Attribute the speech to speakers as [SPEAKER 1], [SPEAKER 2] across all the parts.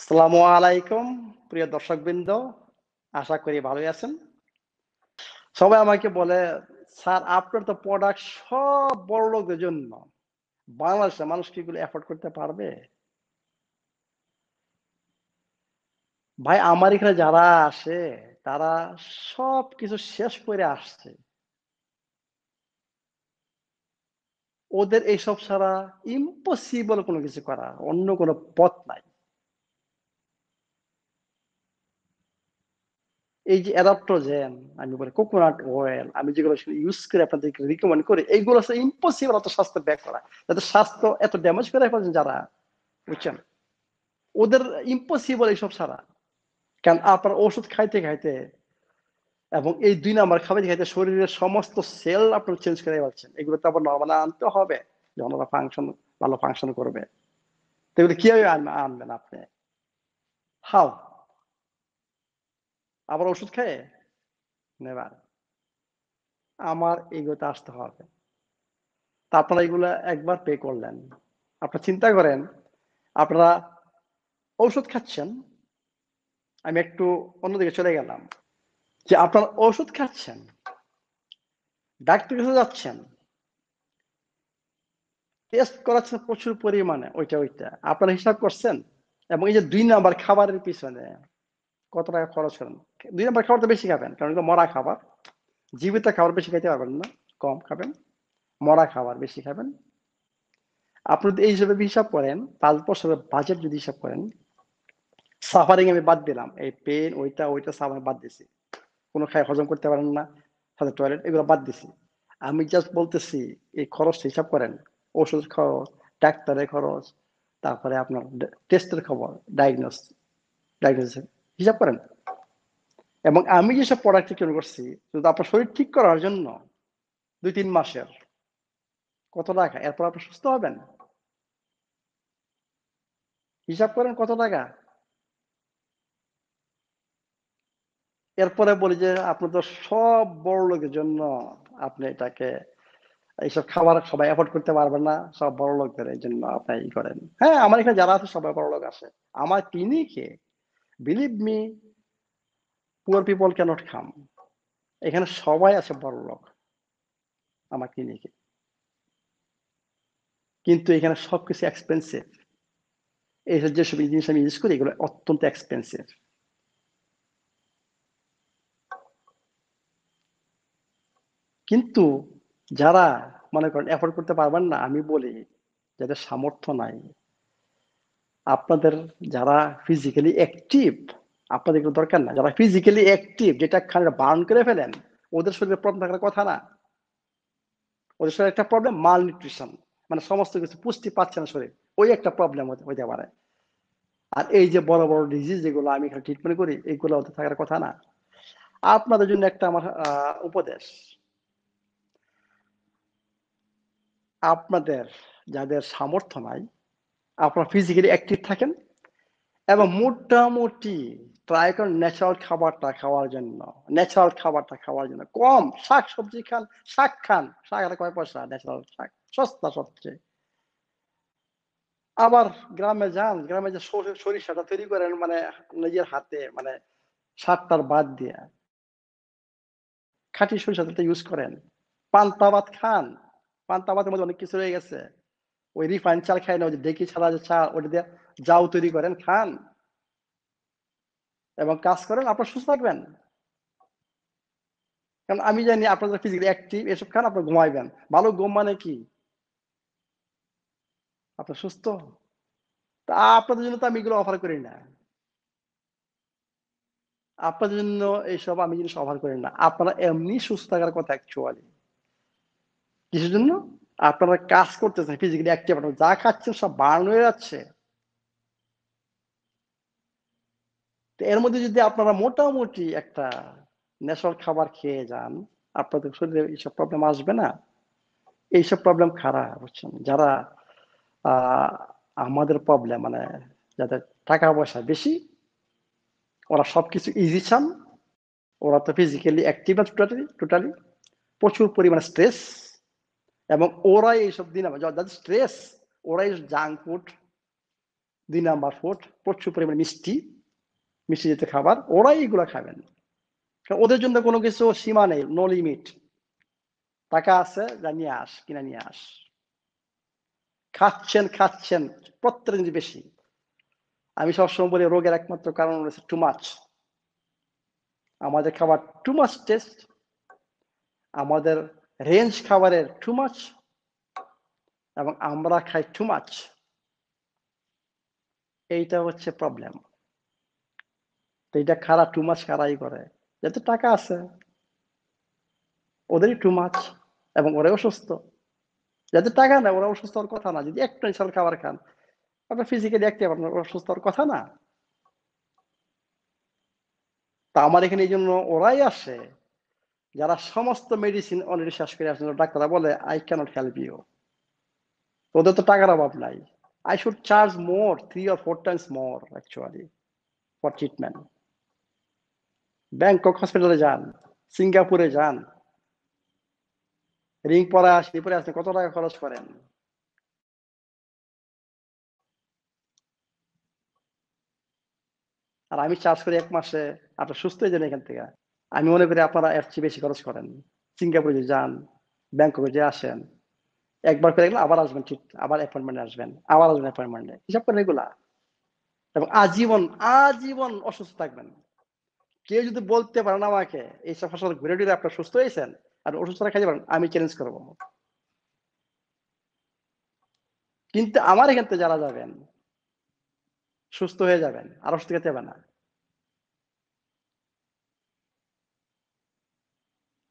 [SPEAKER 1] আসসালামু আলাইকুম প্রিয় দর্শকবৃন্দ, আশা করি ভালোই আছেন। সবাই আমাকে বলে, স্যার আপনার তো প্রোডাক্ট সব বড় লোকদের জন্য, বাংলাদেশের মানুষ কি এগুলো অ্যাফোর্ড করতে পারবে? ভাই আমার এখানে যারা আসে তারা সব কিছু শেষ করে আসছে, ওদের এইসব ছাড়া ইম্পসিবল কোনো কিছু করা, অন্য কোনো পথ নাই। এই যে অ্যাডাপ্টোজেন, আমি বলি কোকোনাট অয়েল, আমি যেগুলো ইউজ করে আপনাদেরকে রিকমেন্ড করি, এইগুলো হচ্ছে ইম্পসিবল এত স্বাস্থ্য ব্যাক করা, যাদের স্বাস্থ্য এত ড্যামেজ করে ফেলছেন যারা, বুঝছেন, ওদের ইম্পসিবল এইসব ছাড়া। কারণ আপনার ওষুধ খাইতে খাইতে এবং এই ২ নাম্বার খাবার খাইতে শরীরের সমস্ত সেল আপনার চেঞ্জ করে ফেলছেন, এগুলো তো আবার নর্মালি আনতে হবে যখন ওরা ভালো ফাংশন করবে। তো এগুলো কিভাবে আনবেন আপনি? হাউ? আবার ওষুধ খেয়ে নেবার? আমার এগুলোতে আসতে হবে। তা আপনারা এগুলা একবার পে করলেন, আপনারা চিন্তা করেন, আপনারা ঔষধ খাচ্ছেন, আমি একটু অন্যদিকে চলে গেলাম, যে আপনারা ওষুধ খাচ্ছেন, ডাক্তারের কাছে যাচ্ছেন, টেস্ট করাচ্ছেন প্রচুর পরিমাণে, ওইটা আপনারা হিসাব করছেন? এবং এই যে ২ নাম্বার খাবারের পিছনে কত টাকা খরচ করেন? ২ নাম্বার খাবার তো বেশি খাবেন, কারণ এগুলো মরা খাবার। জীবিত খাবার বেশি খেতে পারবেন না, কম খাবেন। মরা খাবার বেশি খাবেন। আপনি যদি এই হিসেবে হিসাব করেন, ৫ বছরের বাজেট যদি হিসাব করেন, সাফারিং আমি বাদ দিলাম, এই পেন ওইটা সাফারিং বাদ দিছি, কোনো খাই হজম করতে পারেন না, সাথে টয়লেট, এগুলো বাদ দিছি। আমি জাস্ট বলতেছি এই খরচটা হিসাব করেন, ওষুধ খরচ, ডাক্তারের খরচ, তারপরে আপনার টেস্টের খবর, ডায়াগনোসিস হিসাব করেন। এবং আমি যেসব প্রোডাক্ট তৈরি করছি শুধু আপনার শরীর ঠিক করার জন্য ২-৩ মাসের, কত টাকা? এরপর আপনি সুস্থ হবেন, হিসাব করেন কত টাকা। এরপরে বলি যে আপনি তো সব বড় লোকের জন্য, আপনি এটাকে এইসব খাবার সবাই অ্যাফোর্ড করতে পারবেন না, সব বড় লোকদের এই জন্য আপনি ই করেন। হ্যাঁ, আমার এখানে যারা আছে সবাই বড় লোক আসে আমার ক্লিনিকে, believe me, poor people cannot come. এখানে সবাই আছে বড় লোক আমার ক্লিনিকে, কিন্তু এখানে সবকিছু এক্সপেন্সিভ। এইসব যেসব জিনিস আমি ইউজ করি এগুলো অত্যন্ত এক্সপেন্সিভ। কিন্তু যারা মনে করেন অ্যাফোর্ড করতে পারবেন না, আমি বলি যাদের সামর্থ্য নাই, আপনাদের যারা ফিজিক্যালি অ্যাক্টিভ, আপনাদের এগুলো দরকার না। যারা ফিজিক্যালি অ্যাক্টিভ, যেটা খানিকটা বার্ন করে ফেলেন, ওদের শরীরে প্রবলেম থাকার কথা না। ওদের শরীরে একটা প্রবলেম মাল নিউট্রিশন, মানে সমস্ত কিছু পুষ্টি পাচ্ছে না শরীর, ওই একটা প্রবলেম হতে পারে। আর এই যে বড় বড় ডিজিজ যেগুলো আমি এখানে ট্রিটমেন্ট করি, এইগুলো ওদের থাকার কথা না। আপনাদের জন্য একটা আমার উপদেশ, আপনাদের যাদের সামর্থ্য নাই, আপনারা ফিজিক্যালি অ্যাক্টিভ থাকেন এবং মোটামুটি ট্রাই করেন ন্যাচারাল খাবারটা খাওয়ার জন্য। কম শাক সবজি খান, শাক খান, শাক আর কয় পয়সা, ন্যাচারাল শাক সস্তা সবচেয়ে। আবার গ্রামে যান, গ্রামে যে সরিষাটা তৈরি করেন, মানে নিজের হাতে, মানে সারটার বাদ দিয়ে খাঁটি সরিষা তেলটা ইউজ করেন। পান্তা ভাত খান, পান্তা ভাতের মধ্যে অনেক কিছু রয়ে গেছে। ওই রিফাইন চাল খায় না, ওই যে ডেকি ছাড়া যে চা, ওটা দিয়ে জাউ তৈরি করেন, খান এবং কাজ করেন, আপনার সুস্থ থাকবেন। কারণ আমি জানি আপনারা ফিজিক্যালি অ্যাক্টিভ, এসব খান, আপনার ঘুমাইবেন। ভালো ঘুম মানে কি? আপনার সুস্থ। তা আপনাদের জন্য তো আমি এগুলো অফার করি না, আপনাদের জন্য এইসব আমি জিনিস অফার করি না। আপনারা এমনি সুস্থ থাকার কথা অ্যাকচুয়ালি। কিসের জন্য? আপনারা কাজ করতেছেন, ফিজিক্যালি অ্যাক্টিভ, আপনারা যা খাচ্ছেন সব বার্ন হয়ে যাচ্ছে। তো এর মধ্যে যদি আপনারা মোটামুটি একটা ন্যাচারাল খাবার খেয়ে যান, আপনাদের শরীরে এইসব প্রবলেম আসবে না। এইসব প্রবলেম খারাপ, বুঝছেন, যারা আমাদের প্রবলেম, মানে যাদের টাকা পয়সা বেশি, ওরা সবকিছু ইজি চান, ওরা তো ফিজিক্যালি অ্যাক্টিভ না, টোটালি প্রচুর পরিমাণে স্ট্রেস, এবং ওরাই এইসব দিন যাদের স্ট্রেস, ওরাই জাঙ্ক ফুড, 2 নাম্বার ফুড প্রচুর পরিমাণে মিষ্টি জাতীয় খাবার, ওরাই এগুলো খাবেন। কারণ ওদের জন্য কোনো কিছু সীমা নেই, নো লিমিট। টাকা আছে, যা নিয়ে আস, কিনা নিয়ে আস। খাচ্ছেন প্রত্যেক দিন বেশি। আমি সবসময় বলি রোগের একমাত্র কারণ হচ্ছে টু মাচ। আমাদের খাবার টু মাচ টেস্ট, আমাদের রেঞ্জ খাবারের টু মাচ, এবং আমরা খাই টু মাচ। এইটা হচ্ছে প্রবলেম। তো এটা খারাপ, টু মাচ খারাই করে। যাতে টাকা আছে ওদেরই টু মাচ, এবং ওরাও সুস্থ। যাদের টাকা নেই ওরা অসুস্থ হওয়ার কথা না। যদি একটু ইনশাল খাবার খান, আপনার ফিজিক্যালি অ্যাক্টিভ, আপনার অসুস্থ হওয়ার কথা না। তা আমার এখানে এই জন্য ওরাই আসে যারা সমস্ত মেডিসিন অলরেডি শেষ করে আসছেন। ডাক্তাররা বলে আই ক্যানট হেল্প ইউ। ওদের তো টাকার অভাব নাই। I should charge more, 3 or 4 times more actually for treatment. Bangkok হসপিটালে যান, সিঙ্গাপুরে যান, রিং পরে আসেন, কত টাকা খরচ করেন। আর আমি চার্জ করি 1 মাসে, আপনার সুস্থ হয়ে যান এখান থেকে। আমি মনে করি আপনারা এর চেয়ে বেশি খরচ করেন। সিঙ্গাপুরে যে যান, ব্যাংককে যে আসেন, একবার করে গেলে আবার আসবেন, ঠিক আবার অ্যাপয়েন্টমেন্টে আসবেন, আবার আসবেন অ্যাপয়েন্টমেন্টে, হিসাব করেন এগুলা। এবং আজীবন অসুস্থ থাকবেন। কেউ যদি বলতে পারেন আমাকে এইসব ফসল ঘুরে ঘুরে আপনার সুস্থ হয়েছেন আর অসুস্থতা খাইতে পারেন, আমি চ্যালেঞ্জ করবো। কিন্তু আমার এখান থেকে যারা যাবেন সুস্থ হয়ে যাবেন, আর অসুস্থ খেতে হবে না।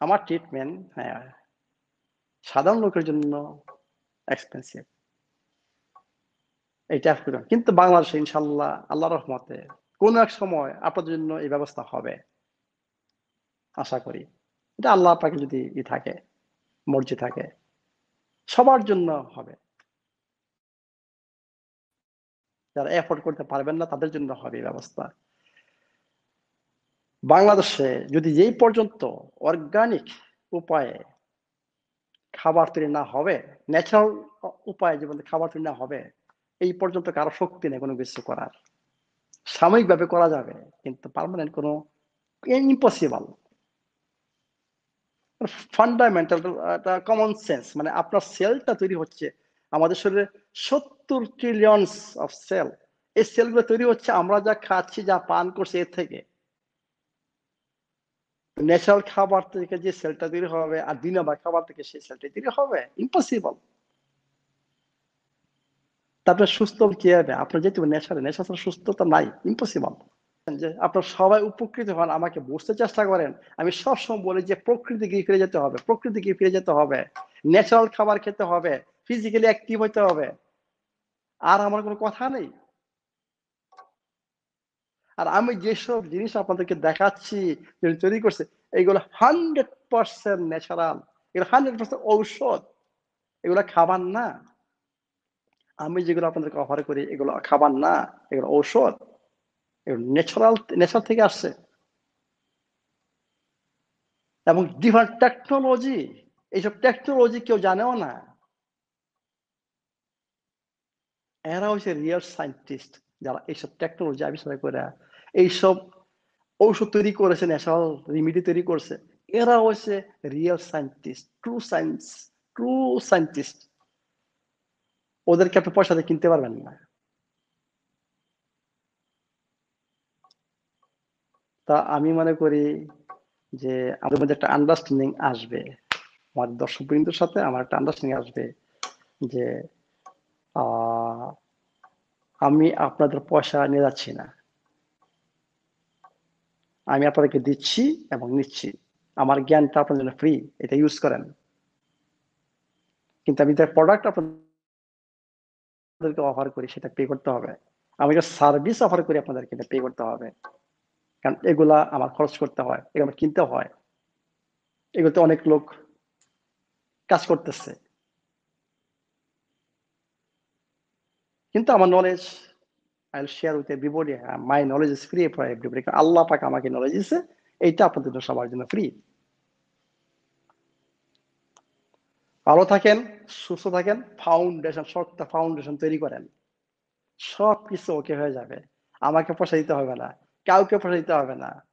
[SPEAKER 1] আমার ট্রিটমেন্ট, হ্যাঁ, সাধারণ লোকের জন্য এক্সপেন্সিভ, এটা কিন্তু বাংলাদেশে ইনশাল্লাহ আল্লাহ রহমতে কোনো এক সময় আপনাদের জন্য এই ব্যবস্থা হবে আশা করি। এটা আল্লাহ পাকে যদি থাকে, মর্জি থাকে, সবার জন্য হবে। যারা এফোর্ড করতে পারবেন না তাদের জন্য হবে এই ব্যবস্থা। বাংলাদেশে যদি এই পর্যন্ত অর্গানিক উপায়ে খাবার তৈরি না হবে, ন্যাচারাল উপায়ে জীবনে খাবার তৈরি না হবে, এই পর্যন্ত কারো শক্তি নেই কোনো কিছু করার। সাময়িকভাবে করা যাবে, কিন্তু পার্মানেন্ট কোনো, ইম্পসিবল। ফান্ডামেন্টাল কমন সেন্স, মানে আপনার সেলটা তৈরি হচ্ছে আমাদের শরীরে 70 ট্রিলিয়ন অফ সেল। এই সেলগুলো তৈরি হচ্ছে আমরা যা খাচ্ছি, যা পান করছি এর থেকে। ন্যাচারাল খাবার থেকে যে সেলটা তৈরি হবে আর 2 নাম্বার খাবার থেকে সেই সেলটা তৈরি হবে, ইম্পসিবল। তারপরে সুস্থ কি হবে? আপনার যেহেতু নেশা সুস্থতা নাই, ইম্পসিবল। যে আপনার সবাই উপকৃত হন, আমাকে বুঝতে চেষ্টা করেন। আমি সবসময় বলি যে প্রকৃতিকে ফিরে যেতে হবে, ন্যাচারাল খাবার খেতে হবে, ফিজিক্যালি অ্যাক্টিভ হইতে হবে। আর আমার কোনো কথা নেই। আর আমি যেসব জিনিস আপনাদেরকে দেখাচ্ছি তৈরি করছে, এইগুলো 100% ন্যাচারাল, এগুলো 100% ঔষধ, এগুলো খাবার না। আমি যেগুলো আপনাদেরকে অফার করি এগুলো খাবার না, এগুলো ঔষধ, এগুলো নেচার থেকে আসছে। এবং ডিফারেন্ট টেকনোলজি, এইসব টেকনোলজি কেউ জানেও না। এরা হচ্ছে রিয়েল সায়েন্টিস্ট, যারা এইসব টেকনোলজি আবিষ্কার করে এইসব ঔষধ তৈরি করেছে, ন্যাচারাল রেমিডি তৈরি করছে। এরা হচ্ছে রিয়েল সায়েন্টিস্ট, ট্রু সায়েন্টিস্ট। ওদেরকে আপনি পয়সা দিয়ে কিনতে পারবেন না। তা আমি মনে করি যে আমাদের মধ্যে একটা আন্ডারস্ট্যান্ডিং আসবে, আমার দর্শকবৃন্দের সাথে আমার একটা আন্ডারস্ট্যান্ডিং আসবে যে আমি আপনাদের পয়সা নিয়ে যাচ্ছি না, আমি আপনাদেরকে দিচ্ছি এবং নিচ্ছি। আমার জ্ঞানটা আপনার জন্য ফ্রি, এটা ইউজ করেন। কিন্তু আমি যে প্রোডাক্ট আপনাদেরকে অফার করি সেটা পে করতে হবে। আমি যে সার্ভিস অফার করি আপনাদেরকে এটা পে করতে হবে। কারণ এগুলা আমার খরচ করতে হয়, এগুলো আমার কিনতে হয়, এগুলোতে অনেক লোক কাজ করতেছে। কিন্তু আমার knowledge I will share with everybody. My knowledge is free for everybody. আল্লাহ পাক আমাকে নলেজ দিয়েছে, এইটা আপনাদের জন্য সবার জন্য ফ্রি। ভালো থাকেন, সুস্থ থাকেন, শক্ত ফাউন্ডেশন তৈরি করেন। সবকিছু ওকে হয়ে যাবে। আমাকে পয়সা দিতে হবে না, কাউকে পয়সা দিতে হবে না।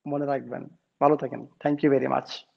[SPEAKER 1] মনে রাখবেন। ভালো থাকেন। Thank you very much.